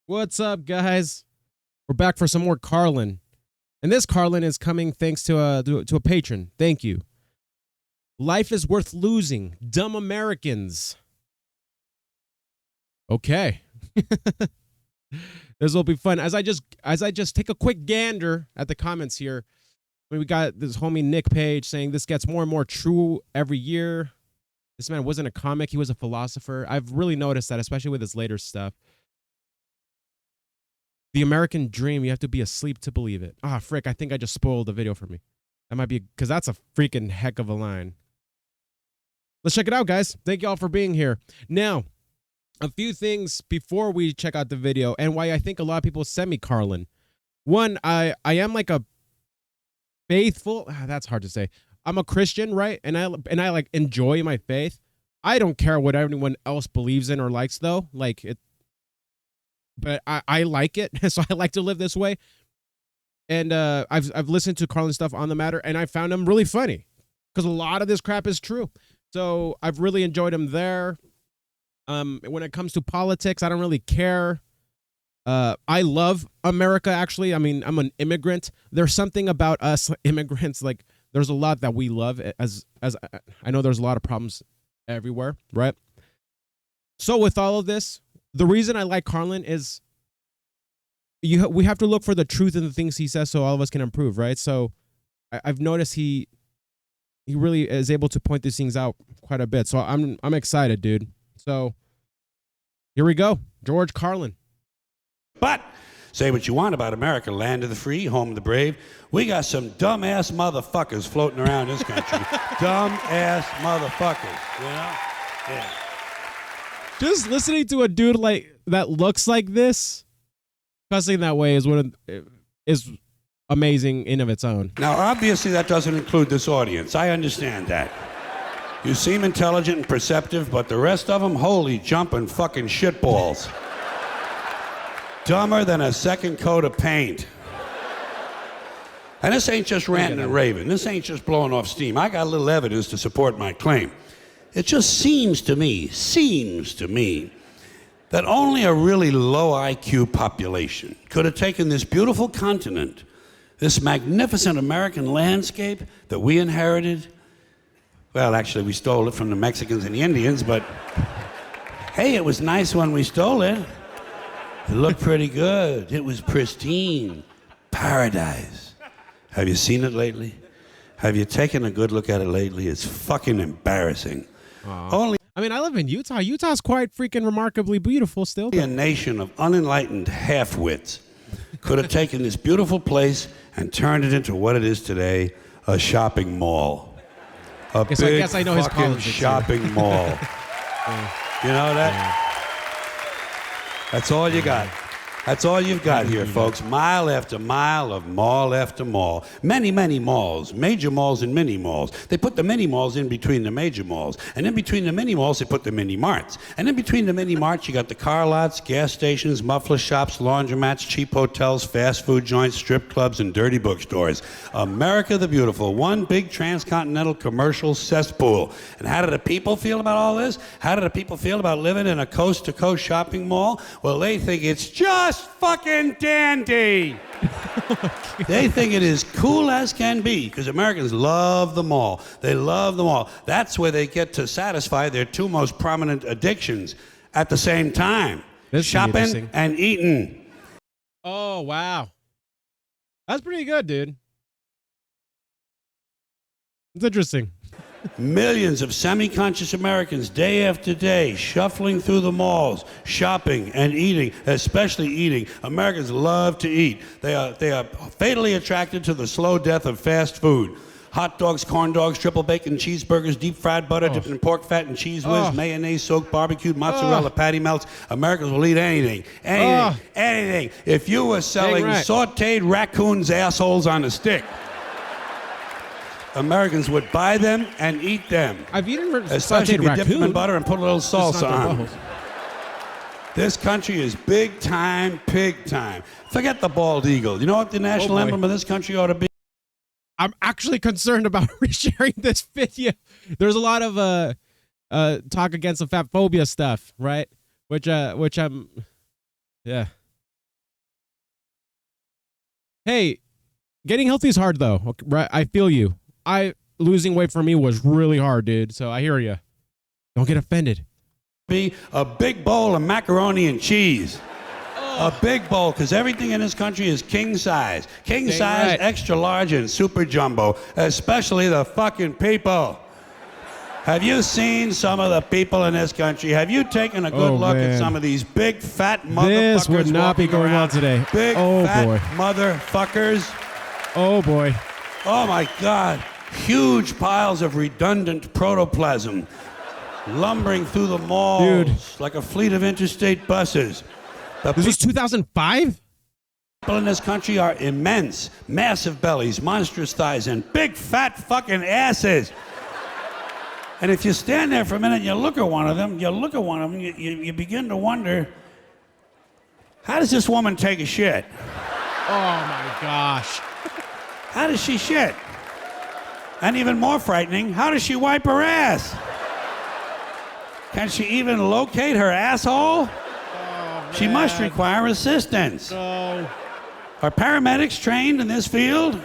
What's up, guys? We're back for some more Carlin. And this Carlin is coming thanks to a patron. Thank you. Life is worth losing. Dumb Americans. Okay. This will be fun. As I just take a quick gander at the comments here. We got this homie Nick Page saying this gets more and more true every year. This man wasn't a comic, he was a philosopher. I've really noticed that, especially with his later stuff. The American dream, you have to be asleep to believe it. Ah, frick, I think I just spoiled the video for me. That might be, because that's a freaking heck of a line. Let's check it out, guys. Thank y'all for being here. Now, a few things before we check out the video and why I think a lot of people send me Carlin. One, I am like a faithful, that's hard to say. I'm a Christian, right? And I like enjoy my faith. I don't care what anyone else believes in or likes, though. Like it. But I like it, so I like to live this way. And I've listened to Carlin stuff on the matter, and I found him really funny because a lot of this crap is true. So I've really enjoyed him there. When it comes to politics, I don't really care. I love America, actually. I mean, I'm an immigrant. There's something about us immigrants, like there's a lot that we love. As I know, there's a lot of problems everywhere, right? So with all of this, the reason I like Carlin is we have to look for the truth in the things he says so all of us can improve, right? So I've noticed he really is able to point these things out quite a bit. So I'm excited, dude. So here we go. George Carlin. But say what you want about America, land of the free, home of the brave. We got some dumbass motherfuckers floating around this country. Dumbass motherfuckers, you know? Yeah. Just listening to a dude like that looks like this, cussing that way is amazing in of its own. Now, obviously, that doesn't include this audience. I understand that. You seem intelligent and perceptive, but the rest of them, holy jumping fucking shitballs. Dumber than a second coat of paint. And this ain't just ranting and raving. This ain't just blowing off steam. I got a little evidence to support my claim. It just seems to me that only a really low IQ population could have taken this beautiful continent, this magnificent American landscape that we inherited. Well, actually, we stole it from the Mexicans and the Indians, but hey, it was nice when we stole it. It looked pretty good. It was pristine. Paradise. Have you seen it lately? Have you taken a good look at it lately? It's fucking embarrassing. Only I mean, I live in Utah. Utah's quite freaking remarkably beautiful still. a nation of unenlightened half-wits could have taken this beautiful place and turned it into what it is today, a shopping mall. A big I guess I know his fucking politics shopping mall. You know that? That's all you got. That's all you've got here, folks. Mile after mile of mall after mall. Many, many malls. Major malls and mini malls. They put the mini malls in between the major malls. And in between the mini malls, they put the mini marts. And in between the mini marts, you got the car lots, gas stations, muffler shops, laundromats, cheap hotels, fast food joints, strip clubs, and dirty bookstores. America the Beautiful. One big transcontinental commercial cesspool. And how do the people feel about all this? How do the people feel about living in a coast-to-coast shopping mall? Well, they think it's just fucking dandy. They think it is cool as can be because Americans love the mall. They love the mall. That's where they get to satisfy their two most prominent addictions at the same time. Shopping and eating. Oh, wow. That's pretty good, dude. It's interesting. Millions of semi-conscious Americans, day after day, shuffling through the malls, shopping and eating, especially eating. Americans love to eat. They are fatally attracted to the slow death of fast food. Hot dogs, corn dogs, triple bacon cheeseburgers, deep fried butter dipped in pork fat and cheese whiz, mayonnaise soaked barbecued mozzarella patty melts. Americans will eat anything. Anything. If you were selling sauteed raccoons' assholes on a stick, Americans would buy them and eat them. I've eaten especially if you dip them in butter and put a little salsa on. Bubbles. This country is big time, pig time. Forget the bald eagle. You know what the national emblem of this country ought to be? I'm actually concerned about resharing this video. There's a lot of talk against the fat phobia stuff, right? Which I'm, yeah. Hey, getting healthy is hard though. Okay, right? I feel you. Losing weight for me was really hard, dude. So I hear you. Don't get offended. Be a big bowl of macaroni and cheese. A big bowl, because everything in this country is king size. King size, right. extra large, and super jumbo. Especially the fucking people. Have you seen some of the people in this country? Have you taken a good look at some of these big fat motherfuckers? This would not be going on today. Big fat motherfuckers. Oh boy. Oh my God. Huge piles of redundant protoplasm lumbering through the malls like a fleet of interstate buses. This was 2005? People in this country are immense, massive bellies, monstrous thighs, and big fat fucking asses. And if you stand there for a minute and you look at one of them, you begin to wonder, how does this woman take a shit? Oh my gosh. How does she shit? And even more frightening, how does she wipe her ass? Can she even locate her asshole? She must require assistance. No. Are paramedics trained in this field?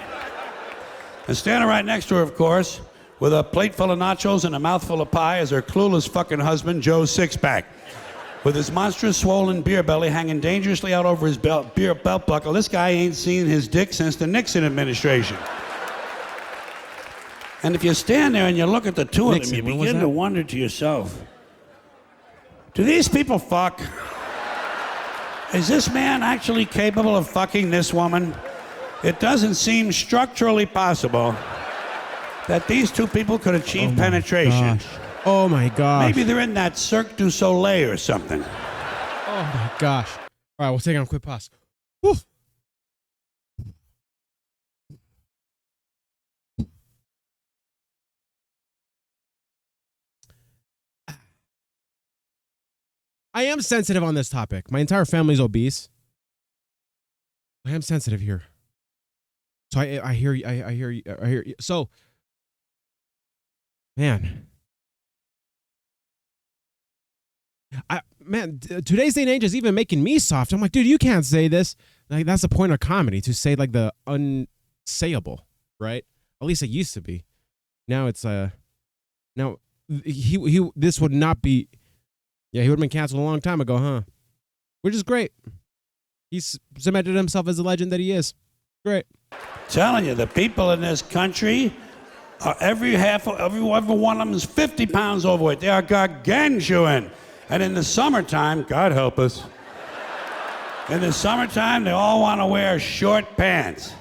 And standing right next to her, of course, with a plate full of nachos and a mouthful of pie is her clueless fucking husband, Joe Sixpack. With his monstrous swollen beer belly hanging dangerously out over his belt buckle, this guy ain't seen his dick since the Nixon administration. And if you stand there and you look at the two of them, you begin to wonder to yourself, do these people fuck? Is this man actually capable of fucking this woman? It doesn't seem structurally possible that these two people could achieve penetration. Gosh. Oh my gosh. Maybe they're in that Cirque du Soleil or something. Oh my gosh. All right, we'll take a quick pause. Whew. I am sensitive on this topic. My entire family's obese. I am sensitive here. So I hear you. I hear you. I hear you. So, man, today's day and age is even making me soft. I'm like, dude, you can't say this. Like, that's the point of comedy, to say like the unsayable, right? At least it used to be. Now it's now he this would not be. Yeah, he would have been canceled a long time ago, huh? Which is great. He's cemented himself as the legend that he is. Great. Telling you, the people in this country, every one of them is 50 pounds overweight. They are gargantuan. And in the summertime, God help us, in the summertime, they all want to wear short pants.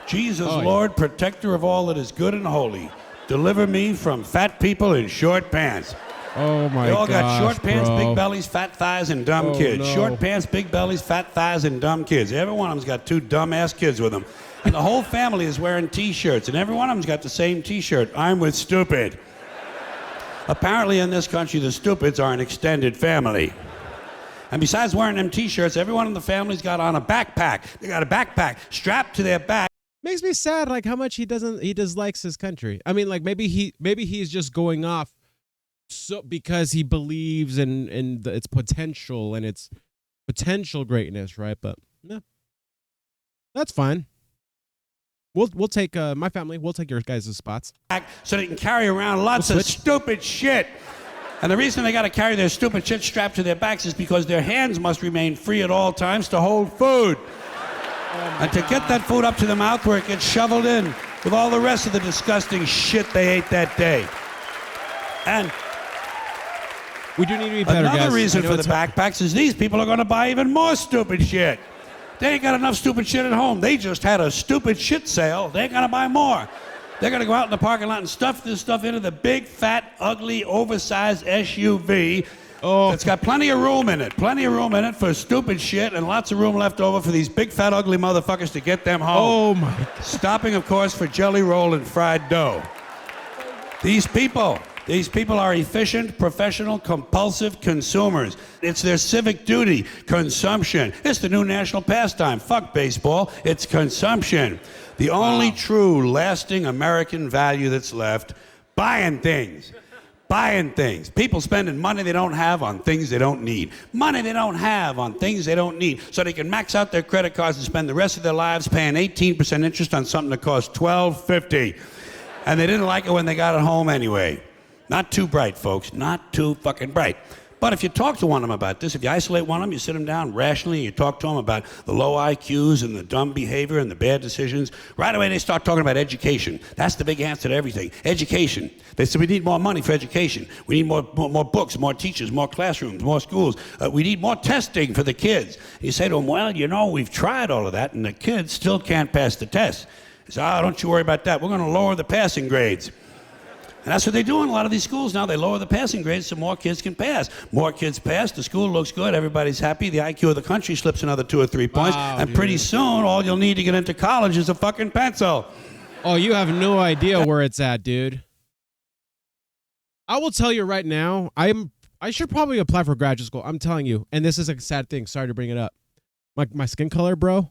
Jesus, Lord, protector of all that is good and holy, deliver me from fat people in short pants. Oh my god. They all got short pants, bro. big bellies, fat thighs, and dumb kids. No. Short pants, big bellies, fat thighs, and dumb kids. Every one of them's got two dumb-ass kids with them. And the whole family is wearing T-shirts, and every one of them's got the same T-shirt. I'm with stupid. Apparently in this country, the stupids are an extended family. And besides wearing them T-shirts, every one of the family's got on a backpack. They got a backpack strapped to their back. Makes me sad, like how much he dislikes his country. I mean, like maybe he's just going off so because he believes in its potential and its potential greatness, right? But yeah, that's fine. We'll take my family. We'll take your guys' spots So they can carry around lots of stupid shit. And the reason they got to carry their stupid shit strapped to their backs is because their hands must remain free at all times to hold food. And to get that food up to the mouth where it gets shoveled in with all the rest of the disgusting shit they ate that day. And we do need to be better, guys. Another reason for the backpacks is these people are going to buy even more stupid shit. They ain't got enough stupid shit at home. They just had a stupid shit sale. They ain't going to buy more. They're going to go out in the parking lot and stuff this stuff into the big, fat, ugly, oversized SUV that's got plenty of room in it. Plenty of room in it for stupid shit and lots of room left over for these big, fat, ugly motherfuckers to get them home. Oh, my God. Stopping, of course, for jelly roll and fried dough. These people are efficient, professional, compulsive consumers. It's their civic duty, consumption. It's the new national pastime. Fuck baseball. It's consumption. The only true, lasting American value that's left, buying things. Buying things. People spending money they don't have on things they don't need. Money they don't have on things they don't need. So they can max out their credit cards and spend the rest of their lives paying 18% interest on something that costs $12.50. And they didn't like it when they got it home anyway. Not too bright, folks. Not too fucking bright. But if you talk to one of them about this, if you isolate one of them, you sit them down rationally, and you talk to them about the low IQs and the dumb behavior and the bad decisions, right away they start talking about education. That's the big answer to everything. Education. They say we need more money for education. We need more books, more teachers, more classrooms, more schools. We need more testing for the kids. And you say to them, well, you know, we've tried all of that, and the kids still can't pass the test. They say, oh, don't you worry about that. We're going to lower the passing grades. And that's what they do in a lot of these schools now. They lower the passing grades so more kids can pass. More kids pass, the school looks good, everybody's happy, the IQ of the country slips another 2 or 3 points, and dude, pretty soon all you'll need to get into college is a fucking pencil. Oh, you have no idea where it's at, dude. I will tell you right now, I should probably apply for graduate school. I'm telling you, and this is a sad thing. Sorry to bring it up. My skin color, bro.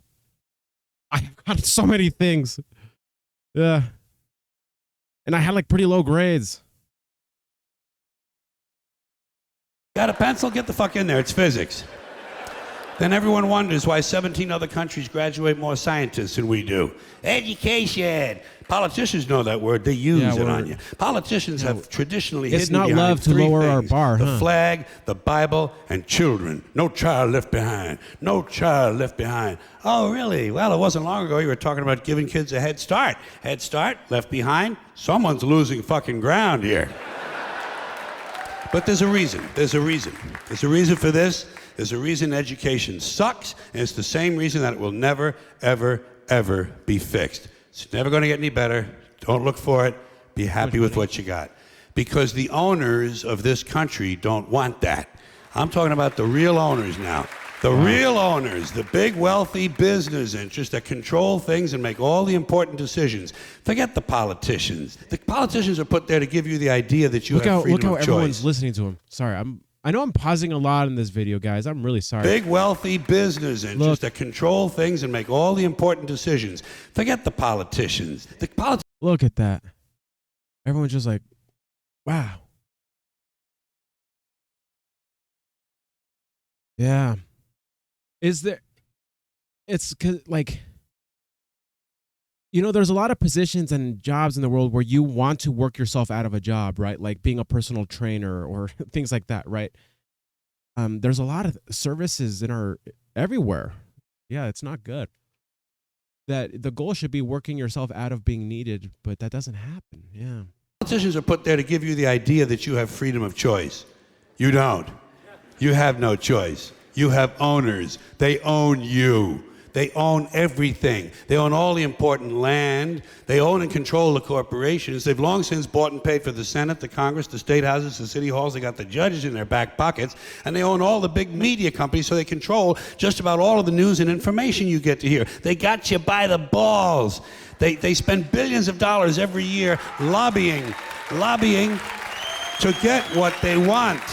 I've got so many things. Yeah. And I had like pretty low grades. Got a pencil? Get the fuck in there. It's physics. Then everyone wonders why 17 other countries graduate more scientists than we do. Education. Politicians know that word. They use it on you. Politicians have traditionally hidden behind it's not love to lower our bar, the flag, the Bible, and children. No child left behind. No child left behind. Oh, really? Well, it wasn't long ago you were talking about giving kids a head start. Head start, left behind. Someone's losing fucking ground here. But there's a reason. There's a reason. There's a reason for this. There's a reason education sucks, and it's the same reason that it will never, ever, ever be fixed. It's never going to get any better. Don't look for it. Be happy with what you got. Because the owners of this country don't want that. I'm talking about the real owners now. The real owners, the big wealthy business interests that control things and make all the important decisions. Forget the politicians. The politicians are put there to give you the idea that you have freedom of choice. Look how everyone's listening to him. Sorry, I know I'm pausing a lot in this video, guys. I'm really sorry. Big wealthy business interests that control things and make all the important decisions. Forget the politicians. Look at that. Everyone's just like, wow. Yeah. It's like, you know, there's a lot of positions and jobs in the world where you want to work yourself out of a job, right? Like being a personal trainer or things like that, right? There's a lot of services everywhere. Yeah, it's not good. That the goal should be working yourself out of being needed, but that doesn't happen. Yeah. Politicians are put there to give you the idea that you have freedom of choice. You don't. You have no choice. You have owners. They own you. They own everything. They own all the important land. They own and control the corporations. They've long since bought and paid for the Senate, the Congress, the state houses, the city halls. They got the judges in their back pockets. And they own all the big media companies, so they control just about all of the news and information you get to hear. They got you by the balls. They spend billions of dollars every year lobbying to get what they want.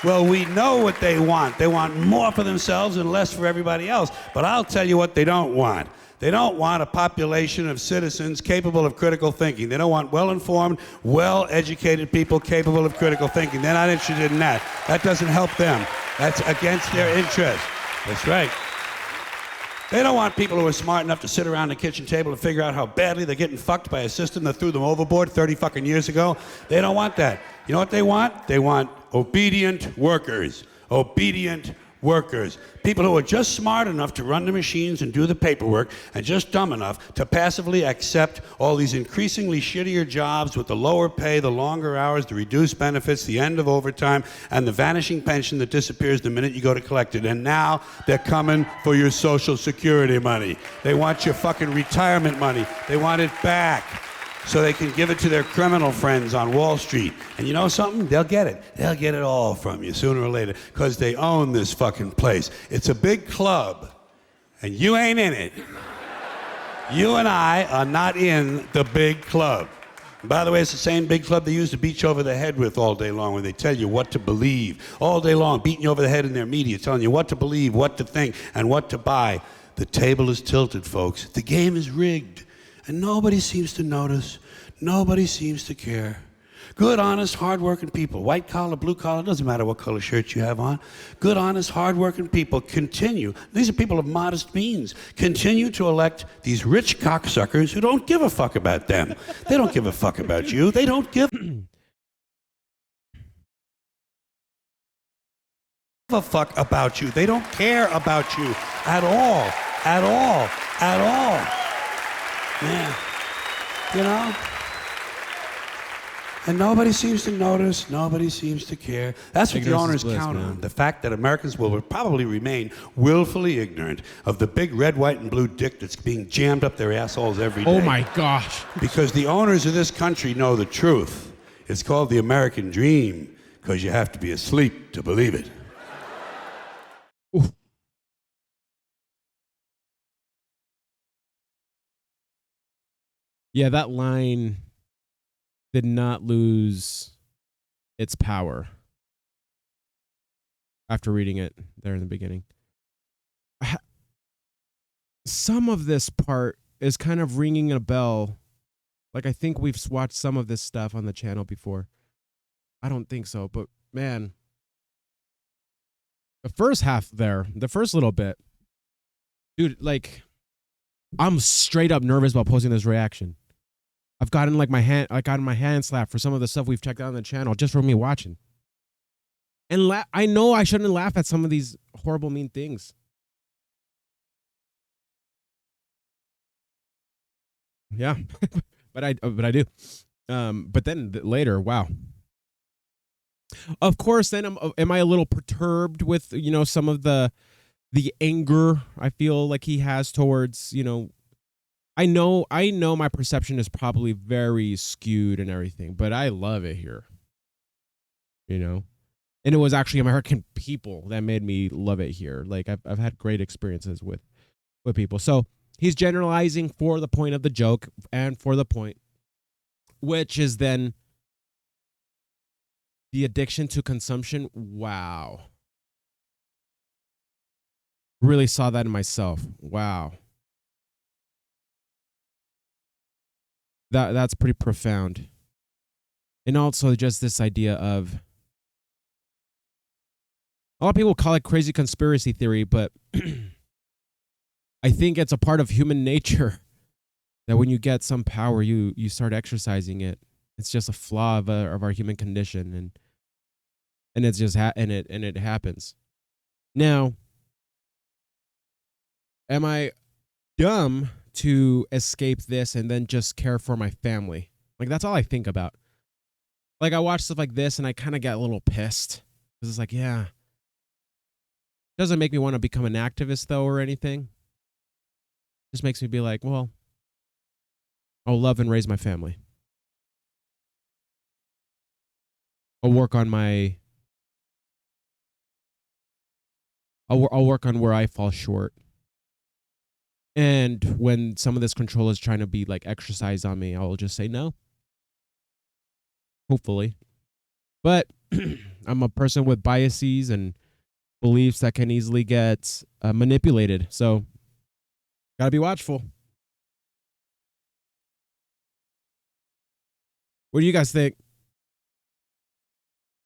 Well, we know what they want. They want more for themselves and less for everybody else. But I'll tell you what they don't want. They don't want a population of citizens capable of critical thinking. They don't want well-informed, well-educated people capable of critical thinking. They're not interested in that. That doesn't help them. That's against their interest. That's right. They don't want people who are smart enough to sit around the kitchen table and figure out how badly they're getting fucked by a system that threw them overboard 30 fucking years ago. They don't want that. You know what they want? They want obedient workers. Obedient workers. People who are just smart enough to run the machines and do the paperwork and just dumb enough to passively accept all these increasingly shittier jobs with the lower pay, the longer hours, the reduced benefits, the end of overtime, and the vanishing pension that disappears the minute you go to collect it. And now they're coming for your Social Security money. They want your fucking retirement money. They want it back, so they can give it to their criminal friends on Wall Street. And you know something? They'll get it. They'll get it all from you sooner or later, because they own this fucking place. It's a big club, and you ain't in it. You and I are not in the big club. And by the way, it's the same big club they use to beat you over the head with all day long when they tell you what to believe. All day long, beating you over the head in their media, telling you what to believe, what to think, and what to buy. The table is tilted, folks. The game is rigged. And nobody seems to notice. Nobody seems to care. Good, honest, hardworking people. White collar, blue collar, doesn't matter what color shirt you have on. Good, honest, hardworking people continue. These are people of modest means. Continue to elect these rich cocksuckers who don't give a fuck about them. They don't give a fuck about you. They don't give a fuck about you. They don't care about you at all. At all. At all. Yeah. You know? And nobody seems to notice. Nobody seems to care. That's what the owners count on. The fact that Americans will probably remain willfully ignorant of the big red, white, and blue dick that's being jammed up their assholes every day. Oh my gosh. Because the owners of this country know the truth. It's called the American dream, because you have to be asleep to believe it. Oof. Yeah, that line did not lose its power after reading it there in the beginning. Some of this part is kind of ringing a bell. Like, I think we've watched some of this stuff on the channel before. I don't think so, but man, the first half there, the first little bit, dude, like, I'm straight up nervous about posting this reaction. I've gotten like my hand slapped for some of the stuff we've checked out on the channel just for me watching. And I know I shouldn't laugh at some of these horrible, mean things. Yeah, but I do. But then later, wow. Of course, then am I a little perturbed with, you know, some of the anger I feel like he has towards, you know, I know my perception is probably very skewed and everything, but I love it here. You know? And it was actually American people that made me love it here. Like, I've had great experiences with people. So he's generalizing for the point of the joke and for the point, which is then the addiction to consumption. Wow. Really saw that in myself. Wow. That's pretty profound. And also just this idea of, a lot of people call it crazy conspiracy theory, but I think it's a part of human nature that when you get some power, you start exercising it. It's just a flaw of our human condition, and it's just it happens. Now, am I dumb to escape this and then just care for my family? Like, that's all I think about. Like, I watch stuff like this and I kind of get a little pissed because it's like, yeah, doesn't make me want to become an activist though or anything. Just makes me be like, well, I'll love and raise my family. I'll work on I'll work on where I fall short. And when some of this control is trying to be like exercised on me, I'll just say no. Hopefully. But I'm a person with biases and beliefs that can easily get manipulated. So, gotta be watchful. What do you guys think?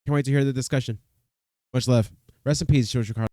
Can't wait to hear the discussion. Much love. Rest in peace, George Carlin.